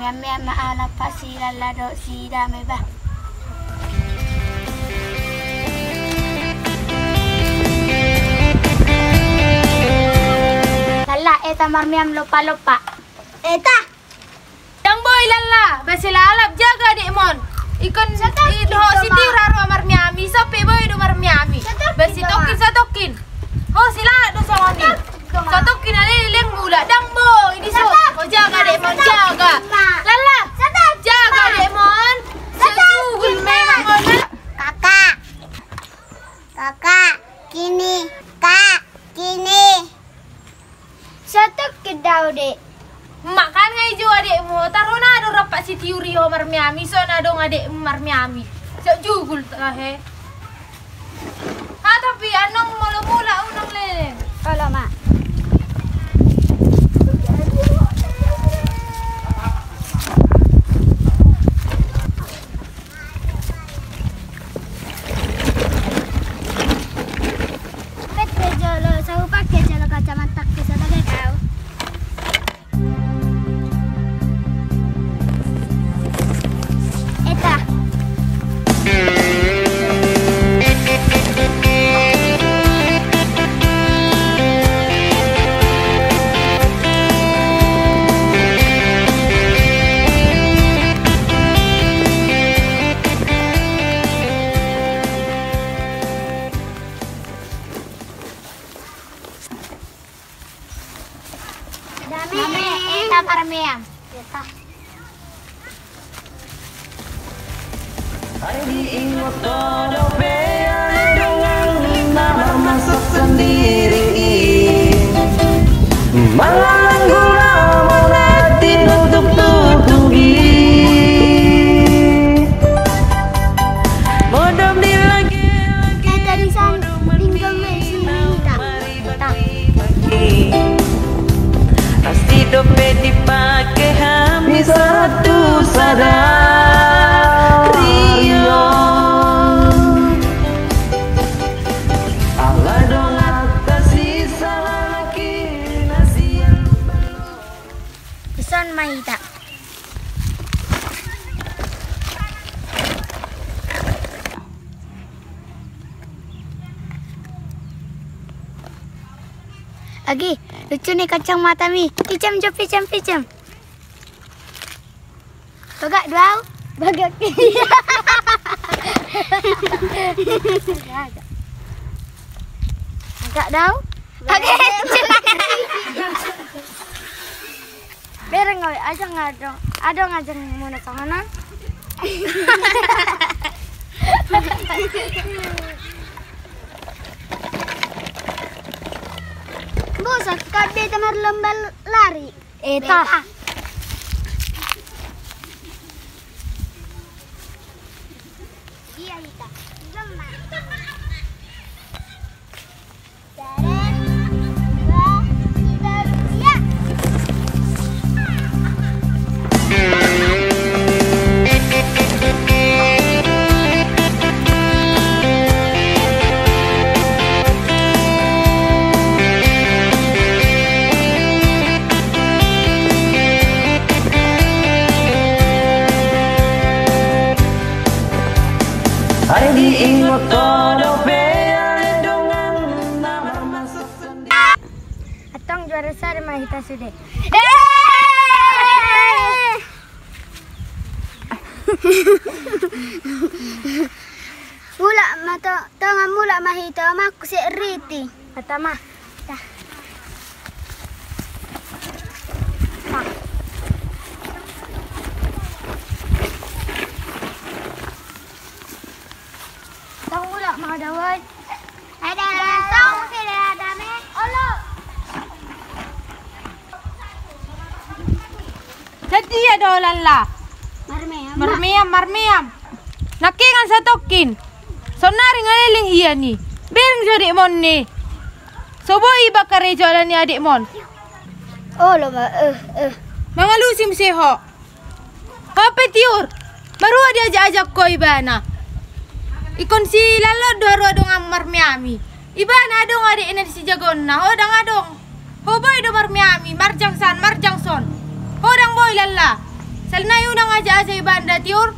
marmiam maala pasila lado sida meba. Lala eta marmiam lupa-lupa. Eta Dang boy lala, basila alap jaga dek mon. Ikon idho siti raro marmiami, sapi boy do marmiami. Basi tokin satokin. Oh sila do sawani. Satokin alileng mula dang boy ini so. Oh jaga dek mon jaga. Lala, jaga dek mon. Sejugul memang mon. kakak kini satu kedau dek. Makan ngai jo adekmu, taruh nado rapak si tiuri ho marmiami, so nado ngadek marmiami. Sok jugul he. Ha tapi anong mula-mula unang lele. Kalau mak. Pete jolo, saya pakai jolo kacamata bisa pakai kau. Eta. Dame, eta marmiam. Eta. Ay diingot todo vean dengan masak sendiri Malalang gula monati tutup-tutupi Modom di lagi Dari sana tinggal mesinita. Pasti dompet dipakai habis satu sadar Allah dong atas sisa lagi nasi yang belum Ison mahita. Agi, lucu nih kacang mata mi. Picam jo, picam. Bagak dua. Bagak. Agak dau. Agak. Bereng oi, aja ngadong. Adong aja muna sana. Bosan, kabe tamar lomba lari. Eta. Iya, Ita. Lomba. 1, 2, 3, ya. Ay diingot todo vean dengan masak sendiri Atong juara sar mahita sude. Mula mato tanga mula mahita mak si riti. Atama. Tah. Tong mula mga dawon. Ada. Tong sila dami. Olo. Jadi ada lala. Marmiam. Nakingan sa tokin. Sonari ngaliling iya ni. Bereng jo dek mon ni. Soboi bakare jalan ni adik mon. Olo ma Mangalusim seho. Apa tiur? Baru dia ajak ko ibana. Ikon si lalo doro dong marmiami. Ibana dong adik ina si jagonna. Hodang adong. Hoboy do marmiami, marjangson. Hodang boy lalla. Salna yun ang aja sa ibanda tiur.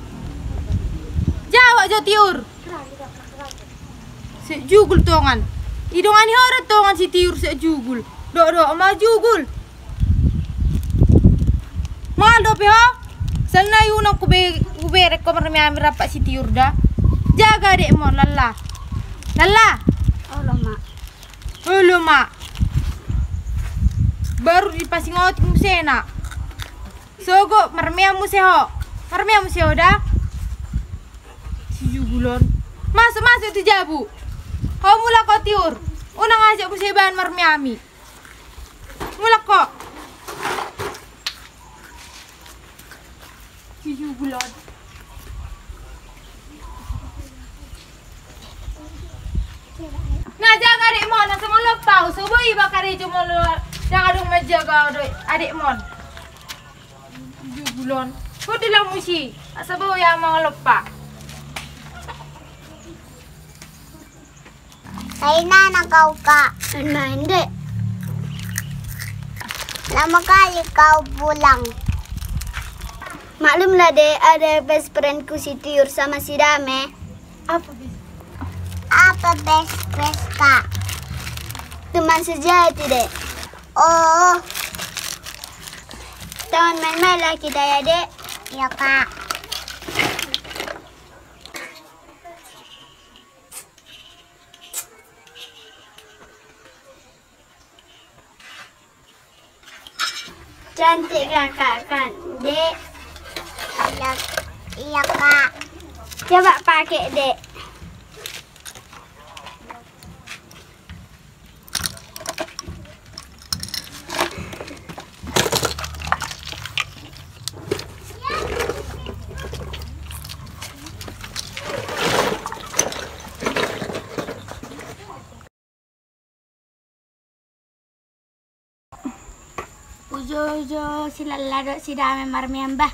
Jawa jo tiur. Se jugul tongan. Idongan hara tongan si tiur se jugul. Dok ma jugul. Mal do pe ho. Salna yun ang kubere ko marmi rapat si tiur dah. Jaga dek mon lalla. Lalla. Halo mak. Baru dipasingot musena. Sogo marmea museho. Marmea museho dah. Si jugulon. Masuk tu jabu. Kau mula kau tiur. Unang ngajak museban marmeami. Mula kok. Si jugulon. Nah jaga adik mon, nasa mo lopau. So boy bakar itu mo jangan dong menjaga adik mon. Jugulon. Kau dilang musi. Asa boy yang mau lopa. Saya kau kak. Hindi. Lama kali kau pulang. Maklumlah deh, ada best friendku si Tiur sama si Dame. Apa best friend kak? Teman sejati deh. Oh, teman main-main lah kita ya dek. Iya kak. Cantik kakak kan, dek. Iya kak. Coba pakai dek. Ujo si Lalla dok si Dame marmiam bah.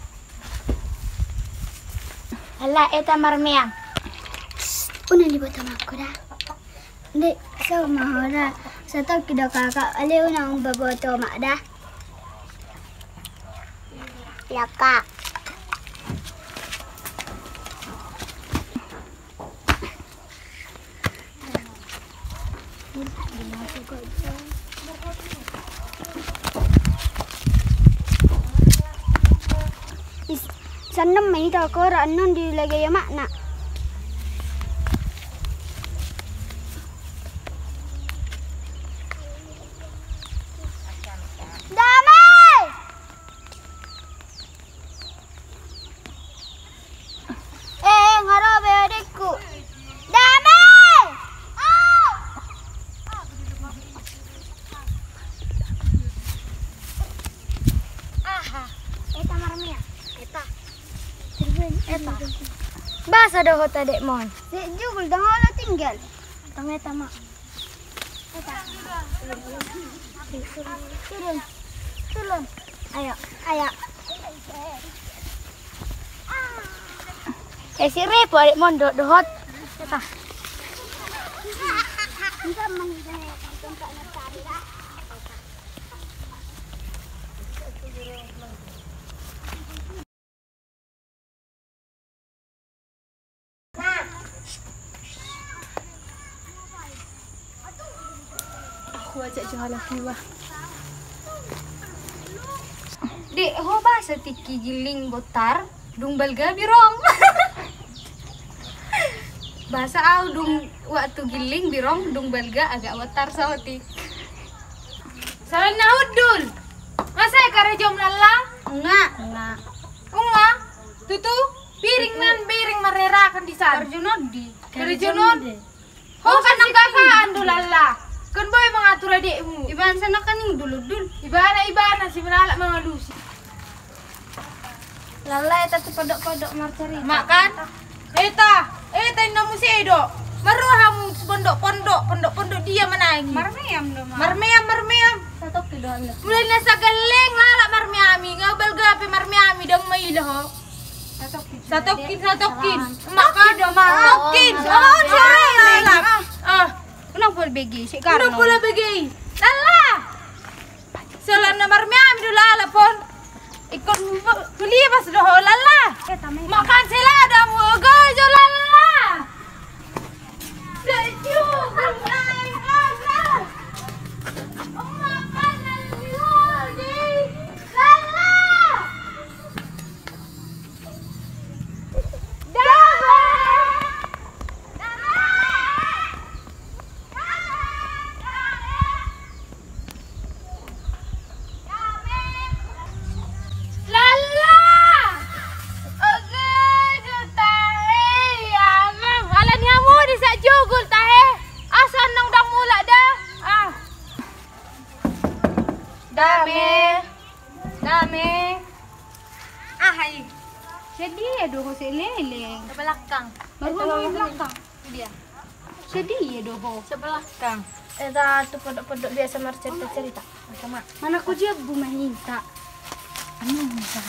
Lalla eta marmiam. Una libot sama aku dah. Dek, sama hora. Satu kido kakak, ale una baboto mak dah. Ya kak. Sana may ito ko raanon di lagay yung makna. Damay! Ngarabe adikku. Damay! Oh! Aha, eta marmia. Eta. Basa dah hota dek mon. Dek jugul dah ala tinggal. Tang eta mak. Eta. Turun. Ayo. Si repo dek mon do hot. Eta. Kita mengidai tempat ngetari dah. Aku ajak jual lagi wah. Dek, ho bahasa tiki giling botar, dung balga birong. Bahasa au dung waktu giling birong, dung balga agak botar sawatik. Salah naudul. Masa kare jom lalla? Enggak. Tutu piring mererakan di sana. Kerjonodi. Ho kan si kakak andu lalla. Kan boy mengatur adikmu. Iban sana kan yang dulu. Ibana si menalak mengalusi. Lala eta tu podok marcari. Makan. Eta inamu sedo. Maruhamu pondok dia menangi. Marmeam. Satu kilo anda. Mulai nasa galeng lala marmeami. Ngabal gape marmeami dong mailah. Satokin. Makan dong makin. Oh, lala. Unang pula begi, Lala! Salah na marmiami do lala pon. Ikut beli pas dah lala. Makan sila dah muga jo lala. Sejuk makan lala. Makan lala di lala. Dami. Hai. Jadi ya doho si leleng. Ke belakang. Baru belakang. Dia. Jadi ya doho. Sebelakang. Dah tu pondok-pondok biasa cerita. Sama. Mana ku dia bu minta. Anu minta.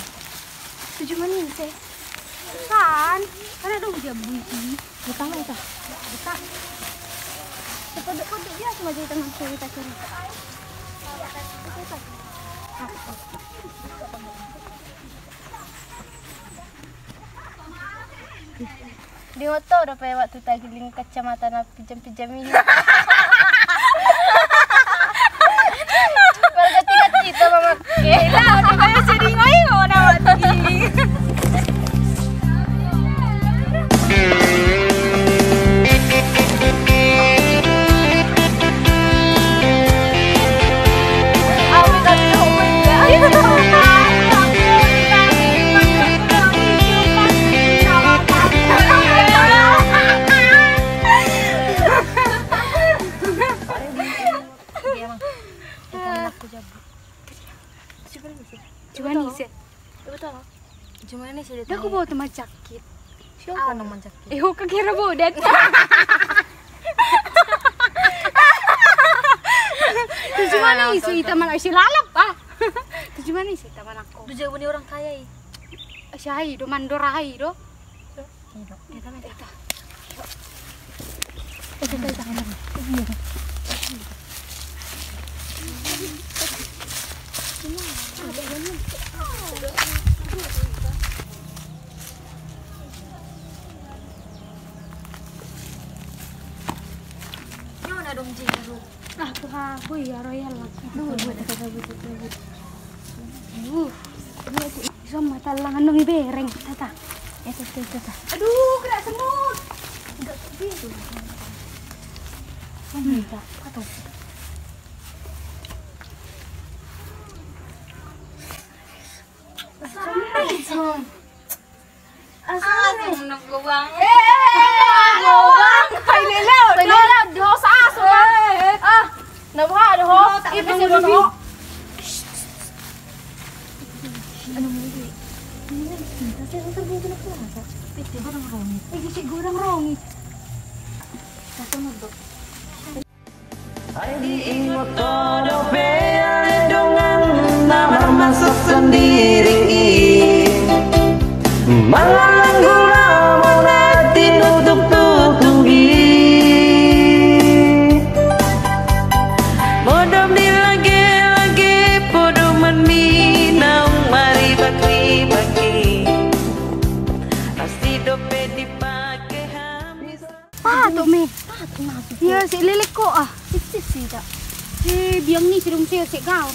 Tujuh minta. Kan? Ada dong dia bu ini. Bukan minta. Bukan. Pondok-pondok dia cuma cerita cerita. Di motor udah pakai waktu tagiling kacamata nak pijam-pijam ini. Berganti-ganti kita memakai. Lah, udah pakai sedih ngoyo nak lagi. Cuma ni sih. Aku bawa teman sakit. Siapa nama sakit? Aku kira bodet. Tujuh mana isi teman isi lalap ah. Tujuh mana isi teman aku. Tujuh bunyi orang kaya i. Syahai do mandorai do. Hidup. Eta. Nona dong jiru. Aku ya royal lah. Sama talangan nong bereng tata. Tata. Aduh, kena semut. Enggak begitu. Minta. Atau Asal nunggu bang. Bang, hai lela, dosa semua. Nabuha ada ho. Ibu sih ho. Ano mo ini? Kasi ang sabi ko na po. Piti gorang rongi. Kasi gorang rongi. Kasunod do. Hari diingat todo dengan nama masak sendiri. Malang gula monati nutup tutugi. Modom di lagi podo menminang mari bagi. Pasti dompet dipakai habis. Pato me. Ya si lilik ko ah. Sisi tak. Biang ni sirum siya si kau.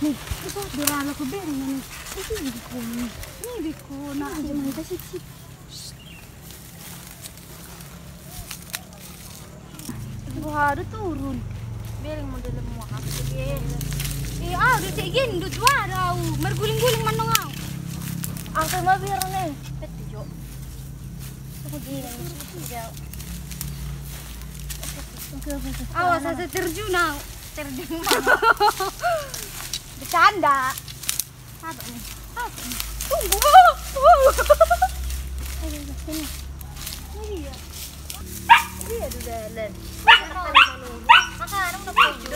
Nih, itu berala ko beri ni. Ini biko na aja mana sih. Wah, ada turun. Bering model semua. Udah cek gendut warau. Merguling-guling mana ngau. Angkat mah biar nih. Peti jo. Aku gini. Awas saya terjun now. Terjun bercanda. Apa nih? Tunggu. Ayo sini. Iya. Iya udah len. Makan udah pergi.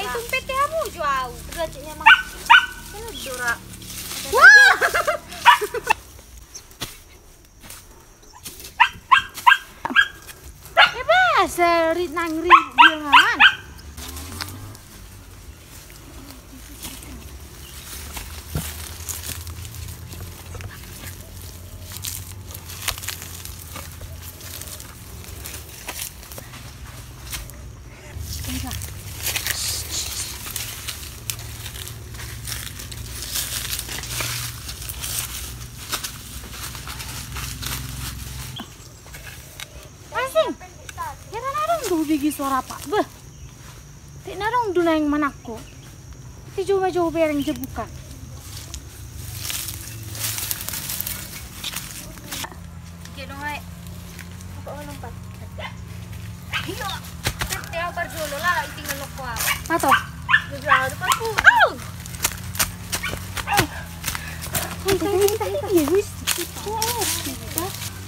Tumpet kamu jual. Derajatnya mah. Ini dura. Wah. Hebat. serit nang ribuan. Bigi suara apa? Beh, tak narong dulu yang manako. Ti jauh-jauh bereng jebukan. Oke dong, ay. Apa lompat? Ayo. Teo berjolo lah, tinggal lokwa. Atau? Berjolo depan ku. Kita wis.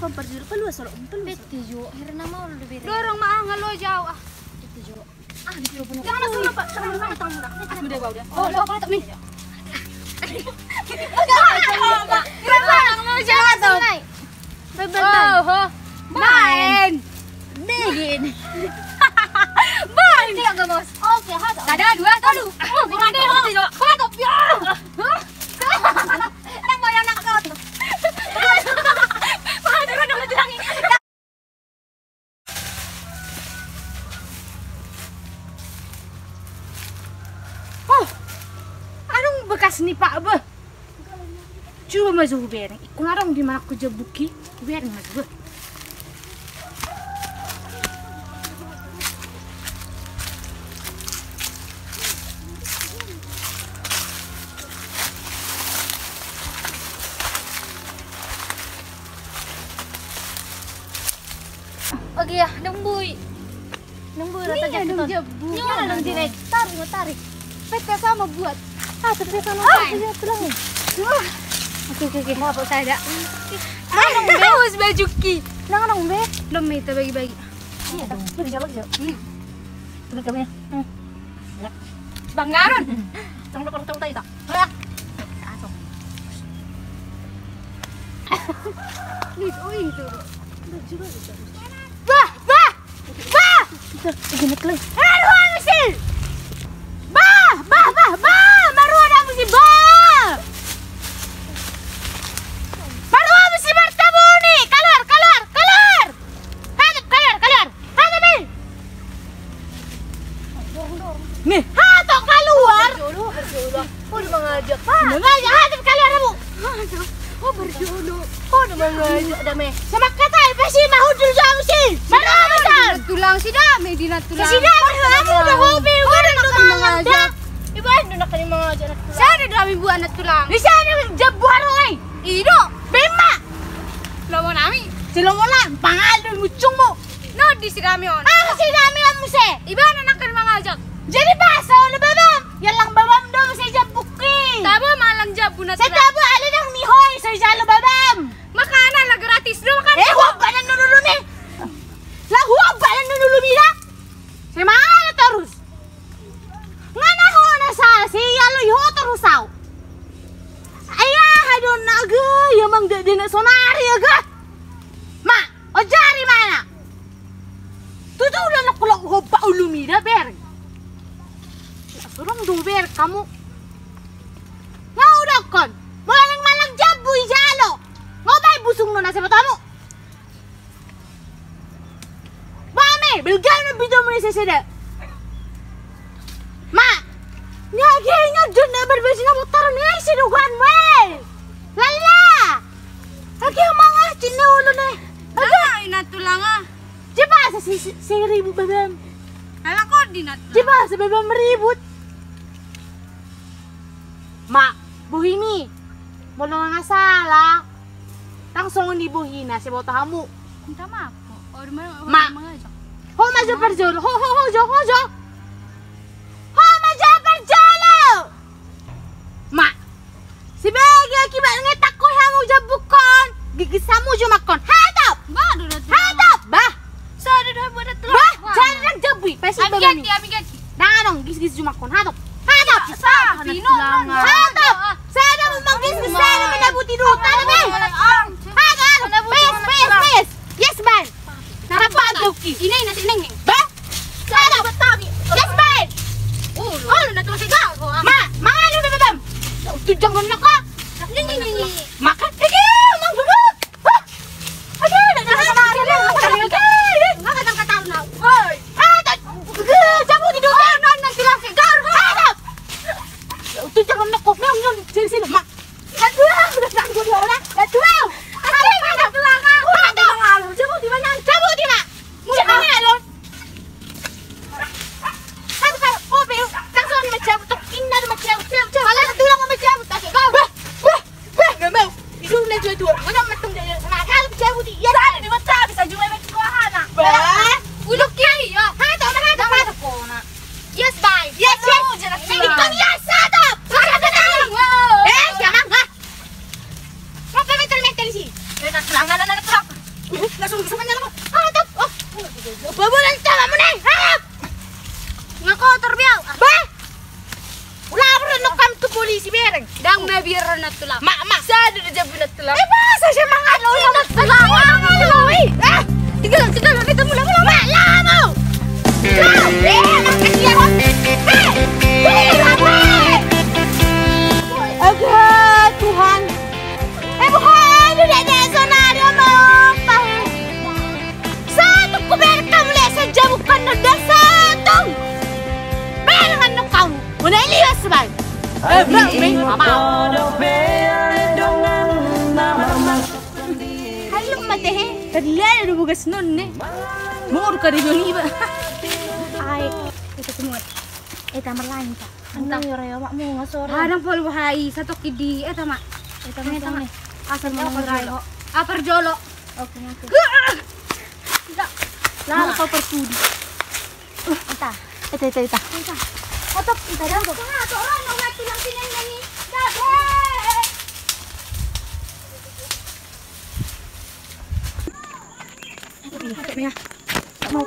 Berjolo peluas solo umpel. Beti jo, herna mau lu beri. Dorong mah ngalo jauh ah. Beti jo. Ah, di jo punya. Jangan langsung lompat, jangan langsung tangga. Udah bau dia. Oh, lompat tak nih. Kenapa? Mau jalan tuh. Oh, main. Begin. Main dia enggak, Bos. Oke, hado. Ada dua tolu. Oh, berani hati jo. Hado. Nang bayang nak kau. Bekas nih Pak Beh. Coba maju bereng. Iku ngarong di mana aku jebuki. Bereng maju Beh. Oke ya, nembui rata jebu. Nyala nang direk. Tarik. Peta sama buat. Ah, tapi sama saya pulang. Oke, apa saya? Nang haus baju ki. Nang be. Belum itu bagi-bagi. Iya, bagi. Tunggu kami. Ya. Banggaran. Tunggu tayo ta. Ya. Asok. Itu. Bah. Ginit lang. Aduh, mesin. Bah. Baru ada mesin bah. Baru mesin bertemu nih. Keluar. Hadap nih. Nih, hadap keluar. Berjodoh. Udah mengajak. Mengajak hadap keluar kamu. Oh, berjodoh. Udah mengajak dame. Sama kata pasti mau dulu sama sih. Baru besar. Tulang si dame di tulang. Si dame kamu udah hobi. Udah mengajak. Ibu anda nak kena mengajak anak tulang. Saya ada ibu anak tulang. Di sana jebuan oi. Ido, bema. Lomo nami. Silomolan, pangalan mucung mo. No, di sidami on. Ah, sidami on mo se. Ibu anda nak kena mengajak. Jadi bahasa udah babam. Yalang babam do saya jebuki. Tabo malang jebu na tulang. Saya tabo ada nang mihoy saya jalo babam. Makanan lah gratis do makan. Huwag ba na nululu ni? Lah huwag ba na nululu mira? Saya mana terus? Ngana ho na sa siya lo yo terus saw. Ayah hadon naga yamang de na sonari aga. Ma, o jari mana? Tutu udah nak pulang ho pa ulumida ber. Surong do ber kamu. Ngau dakon. Malang malang jabu ijalo. Ngobay busung no na sa batamu. Bame, belgal na bidyo mo ni sesede. Ma, nyagenya dun na berbesi na motor ni sinugan mo. Lala. Lagi mga chinulo na. Aga ina tulanga. Diba sa 1,000 babam. Ala ko di na. Diba sa babam ribut. Ma, buhini. Mo nga sala. Langsung ni buhina si botahamu. Tama ako. O ma. Ho majo perjolo. Ho jo. Ma, si Begi akibat ngetak ko hamu jabukon. Gigis hamu jo makon. Hadap. Hadap. Bah. Sada dah buat telur. Bah, jangan jabui. Pesi babami. Amigati. Danong gis jo makon. Hadap. Sa pino. Hadap. Sada memang gis sana menabuti duta be. Hadap. Pes. Yes, man. Narapat doki. Inay na tineng. anak tulak. Langsung bisa menyala ko. Top. Oh. Babulan tama mo nang. Harap. Nga kotor biyaw. Ba? Wala pa rin nakam to polisi bereng. Dang na biro na tulak. Ma. Saan na dyan na tulak? Eh basa siya mga ano sa tulak. Ah! Tinggal lang dito mula. Wala mo. Agad Tuhan. Bukan udah ada sonario mau tahu. Satu kuber kamu lihat saja bukan ada satu. Berangan kamu. Mana lihat sebab. Halo mate he. Terlihat ada bukas non nih. Mau urut kari dulu iba. Ay, itu semua. Tama lain pak. Antang yore mak mo ngasor. Hadang pol bahai satu kidi. Tama. Tama. Asal mo nang apar jolo. Okay. Tidak. Lalu kau persudi. Ita. Otop ita daw. Nga orang no mati lang sinan ni. Dabe. Mia. Mau.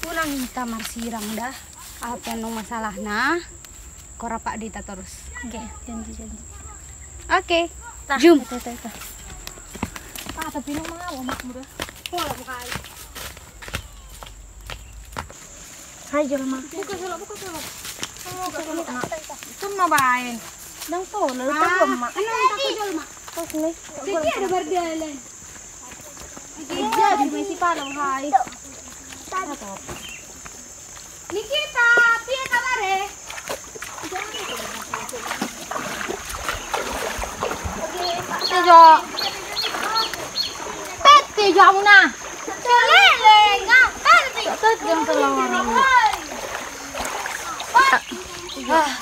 Pulang kita marsiram dah. Apa yang masalah nah? Kora Pak Dita terus. Oke, janji. Oke. Jum. Tapi nang mga wamak mo dah. Wala mo kay. Hai jelma. Buka solo. Tun mabayan. Nang to, lalu jelma. Ano ang tako jelma? Okay. Sige, ada berdalan. Jadi may sipalang hai. Nikita, piye kabare? Tejo. Tejo mo na. Lele, jam tolong.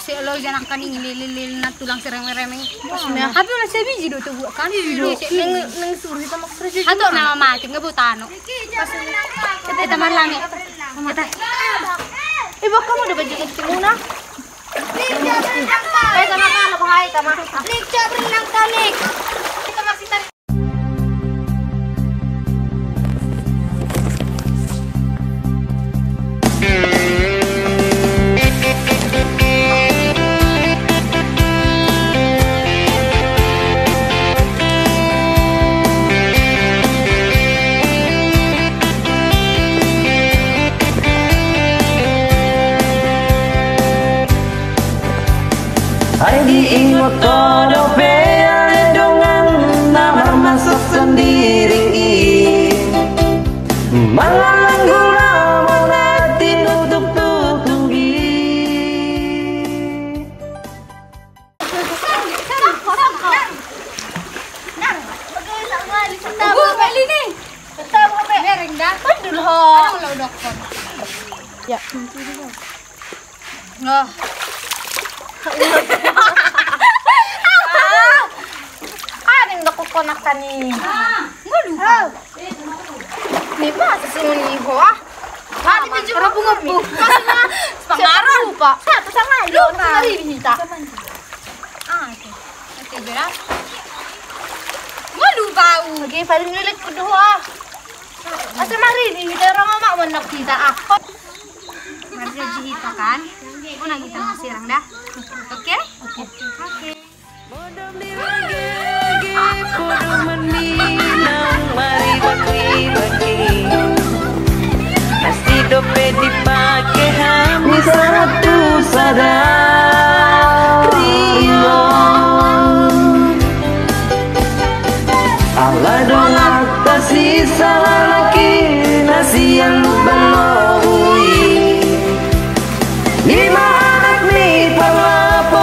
Si Elo jangan kan lilil na tulang seremeng-remeng. Habi na sa biji do to buat kan video. Nang suri ta mak president. Hato na mama ting ngebutano. Kita teman lang. Kita. Ibu kamu udah baju itu muna? Sama kan bahaya sama. Lecture berenang kali. Kita masih tarik. Ay diingot todo pea dengan nama masuk sendiri. Malang gula menati nutuk tunggi. Beli nih. Mereng dah. Pandul ho. Kalau dokter. Ya. Noh. Anong nakukonak ka ni? Nga lupa. Ni ba? Sasunod ko ah. Mati medyo rabungabog. Pangaraw pa. Sa ngayon. Sa maribinita. Okay. Okay, Jura. Nga lupa. Okay, paling nilit ko doon. Asa maribinita. Rama mo nakita ako. Marja jihita kan? Una kita masirang dah. Oke? Oke. Bodoh lagi, bodoh meninang, mari bagi. Pasti dompet dipakai habis satu sadario. Allah dong atas sisa lagi nasi yang belum. Lima anak nih pangapa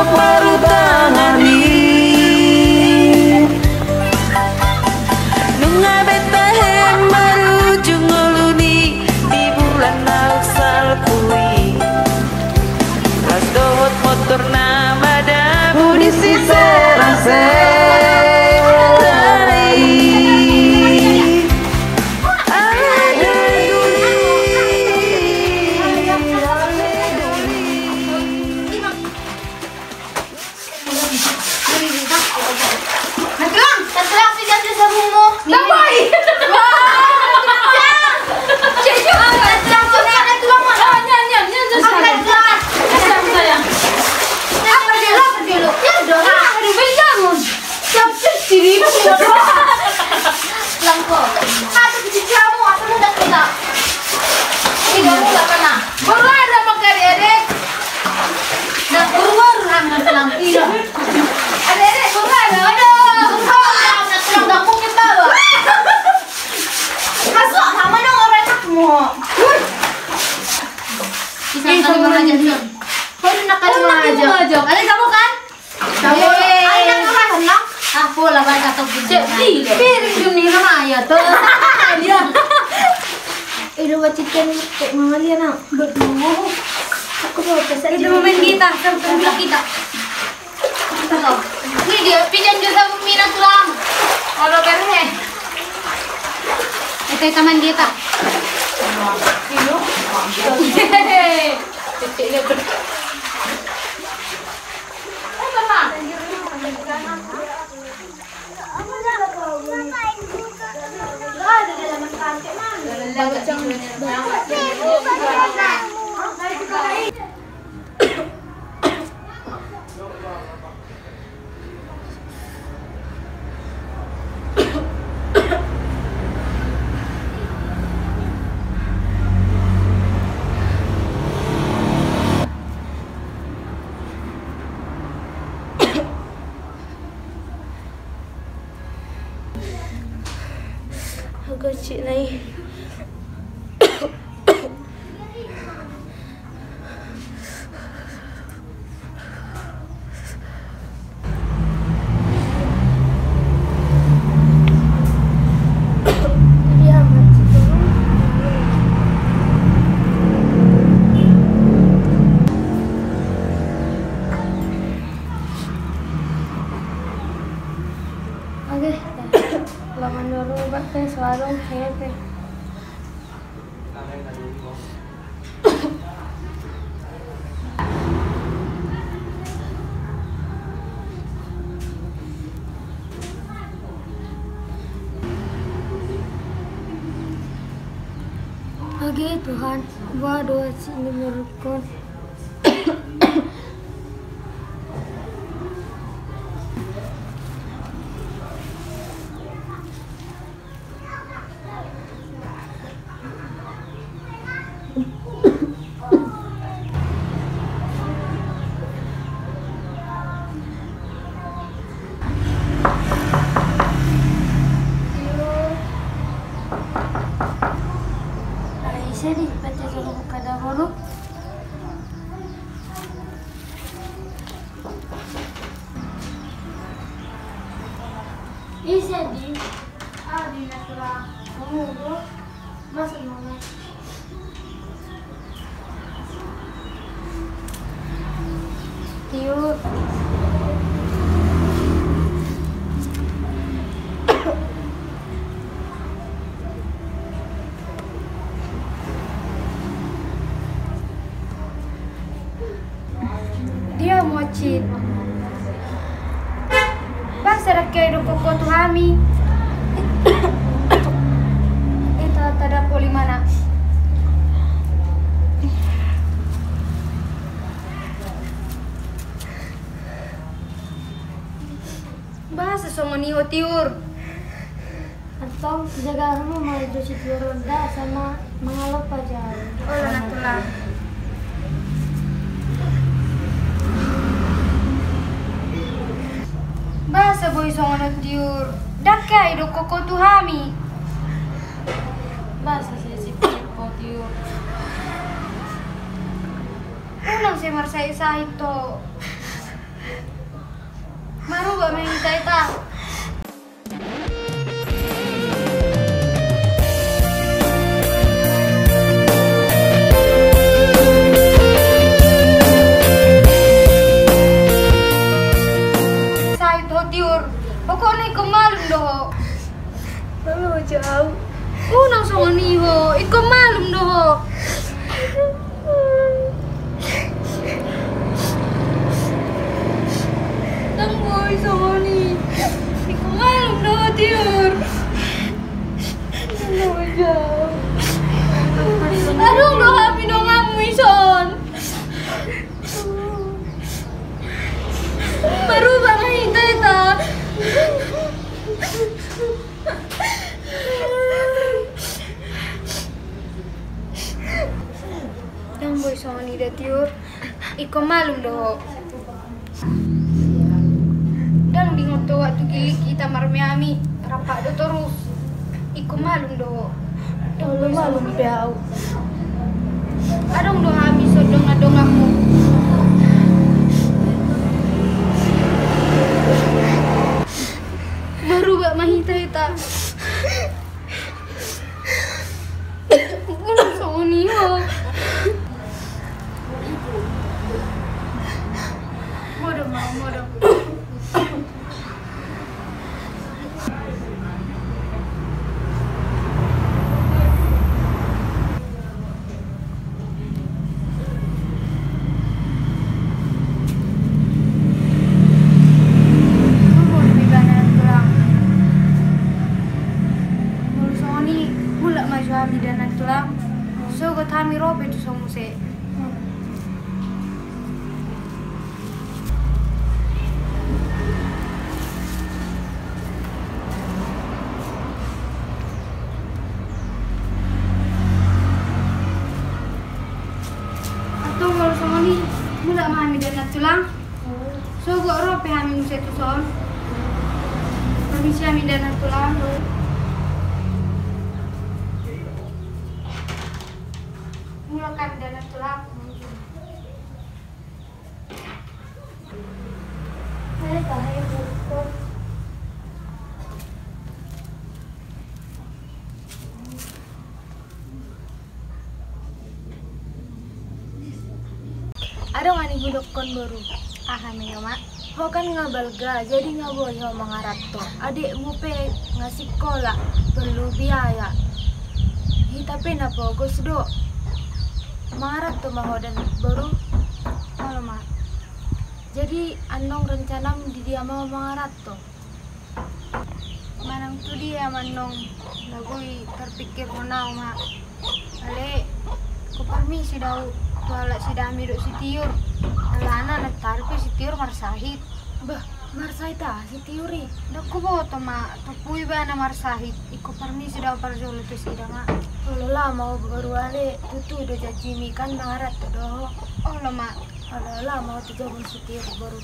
sabungmu. Boy. Chicken kayak mama lihat nak berdua. Aku bawa pesan. Itu momen kita, sampai kita. Tahu. Ini dia pinjam jasa minat tulang. Kalau berhe. Itu teman kita. Ini. Hehehe. Agak cik naik. Laman dulu pakai sarung hehehe. Oke Tuhan, buat doa sini menurutku. Sini baca dulu buka dahulu. Ini jadi di natural kamu masuk mana? Tiup. Dia mau cheat. Basta rakyat hidup koko tuhami. Itu tada poli mana? Bahasa somoni hotiur. Atau jaga rumah mau jadi roda sama mengalop aja. Oh, natural. Bahasa boy songono tiur. Dakai do koko tuhami. Bahasa sesi po tiur. Unang si marsai saito. Maruba mengita ita. Pokoknya ikaw malum doho. Ano jauh? Unang songoni ho, ikaw malum doho. Tangboy songoni, ikaw malum doho tiur. Aduh, kami dong kamu ison. Baru banget itu. Yang boy soal ini tiur, iko malum doh. Dan di ngoto waktu gili kita marmiami rapak do terus, iko malum doh. Dolo malum piau. Adong do hami sodong adong aku. Baru bak mahita. Udah soni ho. Modong. So got kami robe tu sa muse. Atau kalau sama ni mula mami dan natulang. So got robe kami muse tu son. Permisi kami dan natulang. Mulakan dana tulang. Ada bahaya buku. Ada ngani budok kon baru. Kami mak. Ho kan ngabalga, jadi ngaboy ho mangarat to. Adikmu pe ngasih sekolah perlu biaya. Tapi napa gos do? Mangarap tuh mahodan baru kalau mah jadi anong rencana di dia mau mangarap tuh manang tuh dia manong nagui terpikir menau mak ale ko permisi daw tuala si dami do si tiur alana na tarpe si tiur marsahit bah marsahit si tiuri dako mo to ma tupui ba na marsahit iko permisi daw parjolo to si dama Lola mau baru ale tutu udah jajimi kan barat doh. Oh lama, lola mau tiga bun setir baru.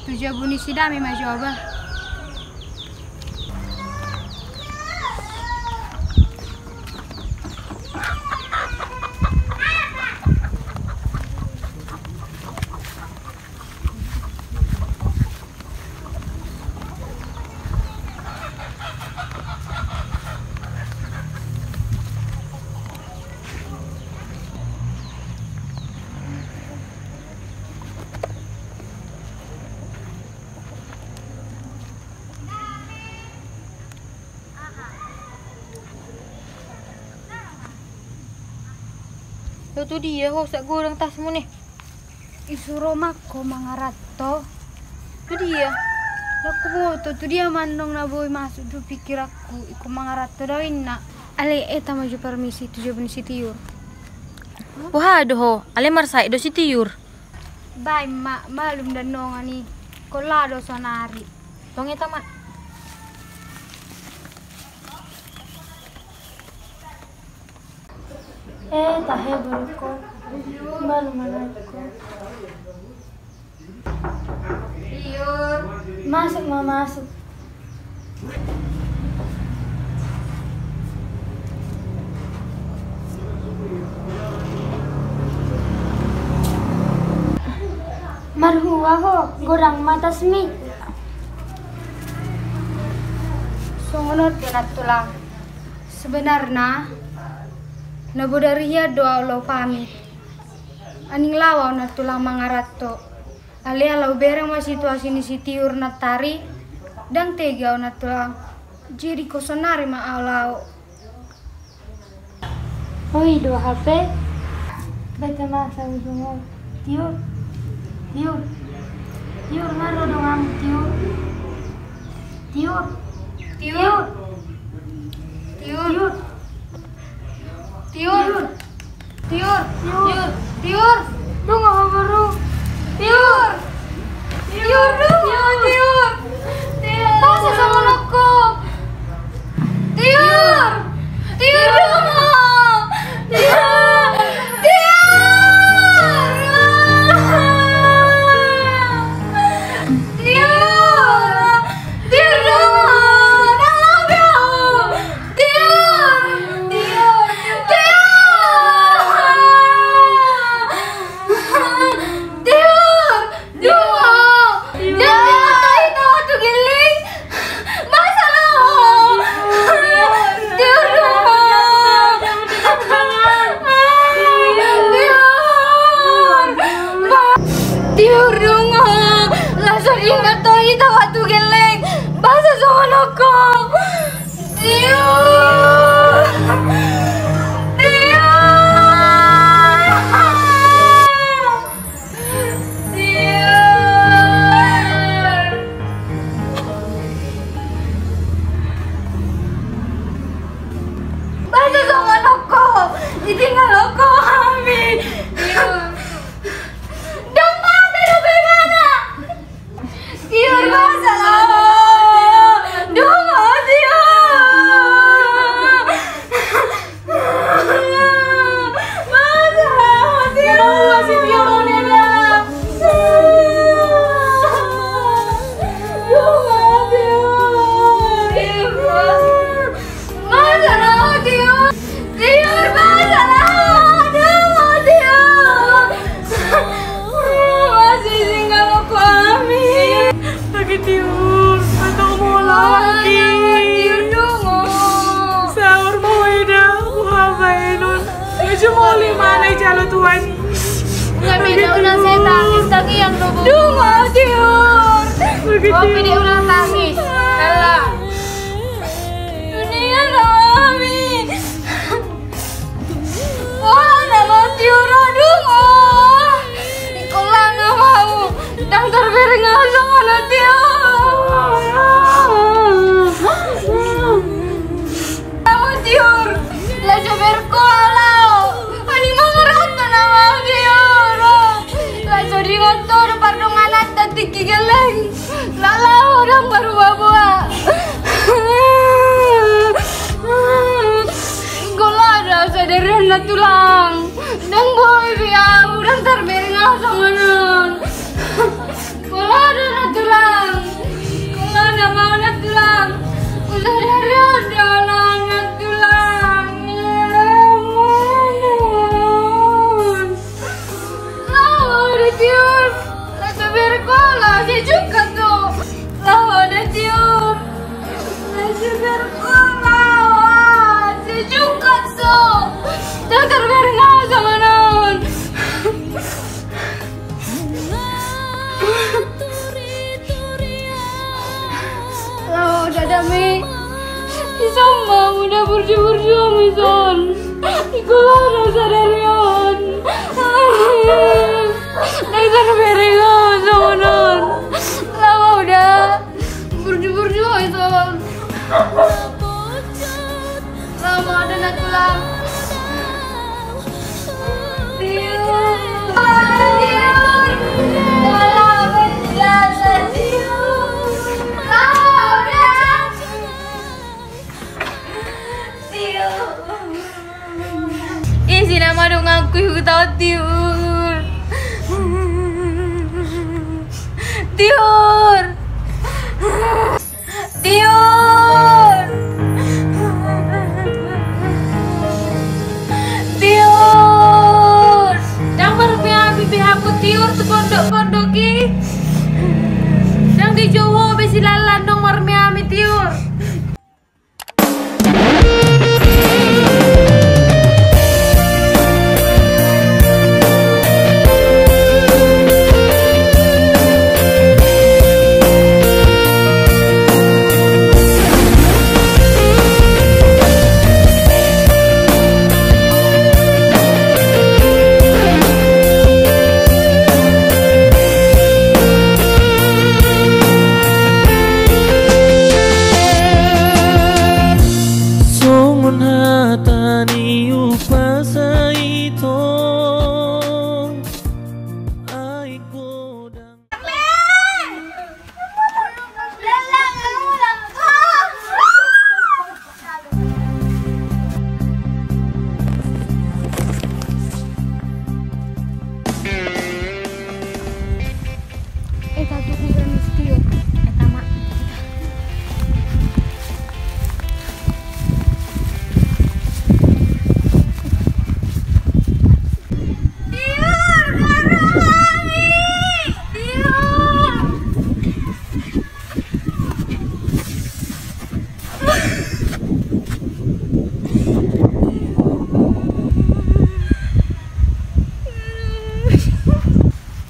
Tujuh buni sidami maju abah. Itu dia ho sak goreng tasmu nih. Isuro mako mangarato. Itu dia. Aku boto tu dia mandong na boy masuk tu pikir aku iku mangarato daw inna. Ale eta maju permisi tu jabun si tiur. Wah aduh ho, ale marsai do si tiur. Bai mak malum dan nongani. Kolado sonari. Tong eta mak. Tahe baruko malu ko. Tiur masuk mama masuk. Marhua ho gorang mata smi. Songonot kenat tulang. Sebenarnya nabo dari hiya doa lo pamit. Aning lawaw na tulang mangarato. Ali alaw berang ma situasi ni si tiur na tari. Dang tegaw na tulang. Jadi ko sonari ma alaw. Hoi do HP. Beta masa usungo tiur. Tiur. Tiur maro dong kamu tiur. Tiur. Tiur. Tiur. Tiur. Tiur. Tiur. Tiur. Dong apa baru? Tiur. Tiur dong. Tiur. Tiur. Masa sama aku? Tiur. Tiur dong. Tiur. Tiur dong, langsung ingat tuh itu waktu geleng, bahasa sama loko. Tiur, tiur, tiur. Bahasa sama loko, ditinggal loko kami. Tiur. Tiur masalah, dong tiur, masalah tiur masih tiur nena, dong tiur, masalah tiur, tiur masalah, dong tiur, masih tinggal kami. Tiur, atau mau lagi? Tiur dong. Sahur mau ida, wahai nun. Cuma 5 jalan tuan. Nggak beda ulang saya tangis lagi yang dong. Dong tiur. Oh beda ulang tangis. Alah. Dunia kami. Wah nama tiur dong. Ikolah nggak mau. Dang terbering sama tiur. Tiur, lajo berkolau, ani mangerata nama tiur, lajo dingotor pardongan tadi kigeleng, lala orang baru bawa, golada sadaran na tulang, nang boy biar orang terberinga sama non, golada na tulang, golada mau na tulang, sadaran jalan. Tiur, langsung berkolah, saya juga tuh. Lah ada tiur, langsung berkolah, saya juga tuh. Jangan terberingat sama non. Lah udah damai, sama udah berjuang mison. Ikulah rasa darion. Laser beringo sama non. Lama udah berjuang itu. Lama ada nak pulang. Tiur, tiur, dalam penjelasan tiur. Lama udah. Tiur. Isi nama dong aku tahu tiur. Tiur, tiur, tiur. Jangan berpihak aku tiur sepondok-pondoki. Jangan di Jawa besi lalan dong marmiami tiur.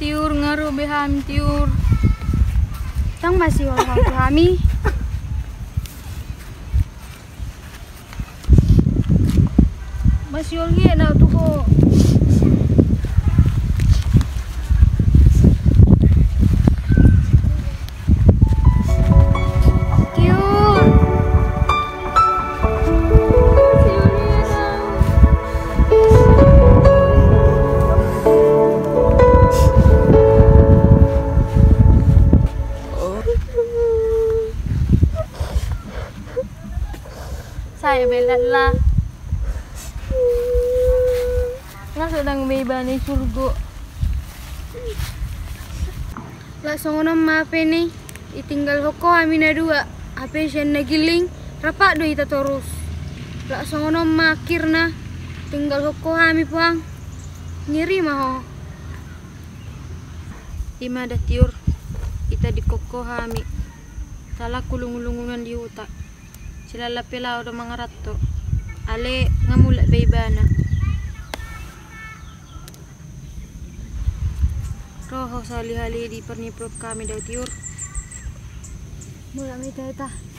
tiur ngaruh beham tiur. Tang masih orang kami. Masih orang na tu ko. Saya belatlah. Nga sedang beba ni surgo. Lah songono mape ni. Itinggal hoko kami na dua. Ape siya nagiling. Rapak do ita terus. Lah songono makir na. Tinggal hoko kami puang. Ngiri maho. Ima dah tiur. Ita di koko kami. Salah kulung-ulungunan di utak. Sila lapila udah mangarato. Ale ngamulak baybana. Roho sali-hali di perniprop kami daw tiur. Mula may tata.